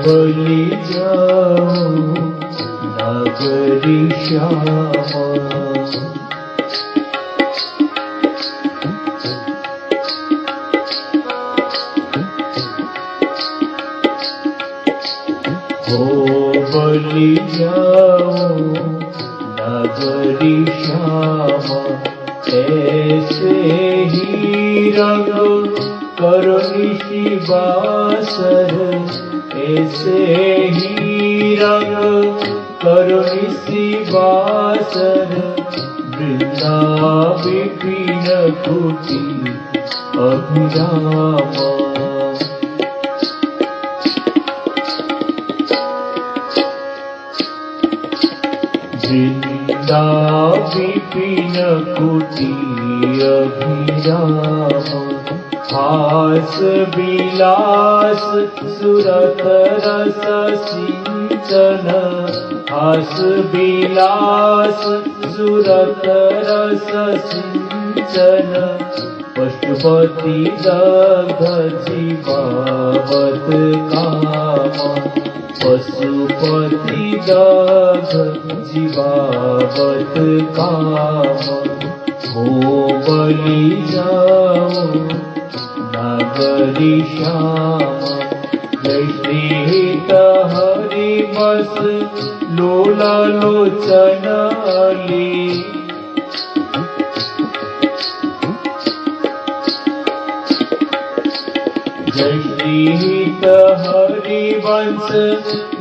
बलि जाओ नगरी श्यामा, हो बलि जाओ नगरी श्यामा, ऐसे ही रंग करो निशि बासर, ऐसे ही रंग करो निशि बासर, वृंदा विपिन कुटी अभिरामा। वृंदा विपिन कुटी अभिरामा, हास विलास सुरत रस सिंचन, हास विलास सुरत रस सिंचन, पशुपति दग्ध जीवावत कामा, पशुपति दग्ध जीवावत कामा। हो बलि जाओ नगरी श्यामा, जय श्रीहित हरि बस लोला लोचन अली, जय श्रीहित हरि वंश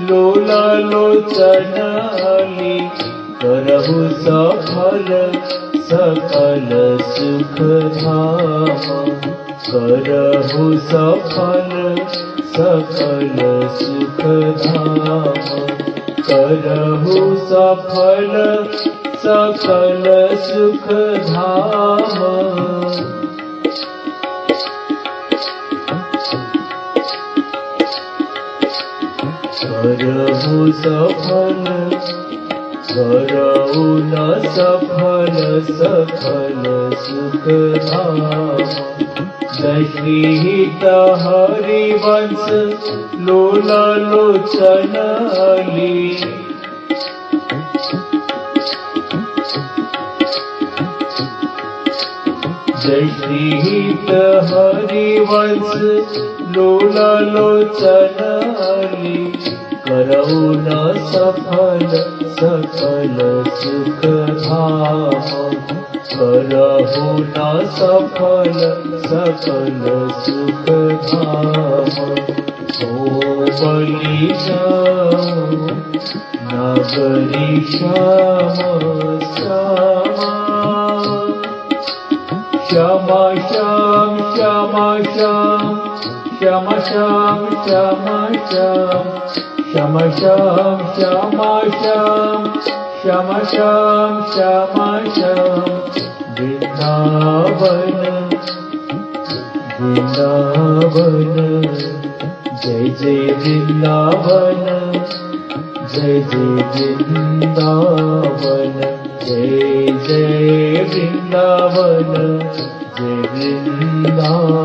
लोला लोचन अली, करहु सफल सकल सुख धाम, करहु सफल सकल सुख धाम, करहु सफल सकल सुख धाम। करहु सफल करहु न सफल सकल सुख धाम, जय श्रीहित हरि वंश लोला लोचन अली, जय श्रीहित हरि वंश लोला लोचन अली, करहु न सफल सकल सुख धाम, करहु न सफल सकल सुख धाम। हो बलि जाओ नगरी श्यामा, श्यामा श्याम श्यामा श्याम श्यामा श्याम श्यामा श्याम, श्यामा श्याम श्यामा श्याम श्यामा श्याम श्यामा श्याम। वृंदावन वृंदावन, जय जय वृंदावन, जय जय वृंदावन, जय जय वृंदावन, जय वृंदावन।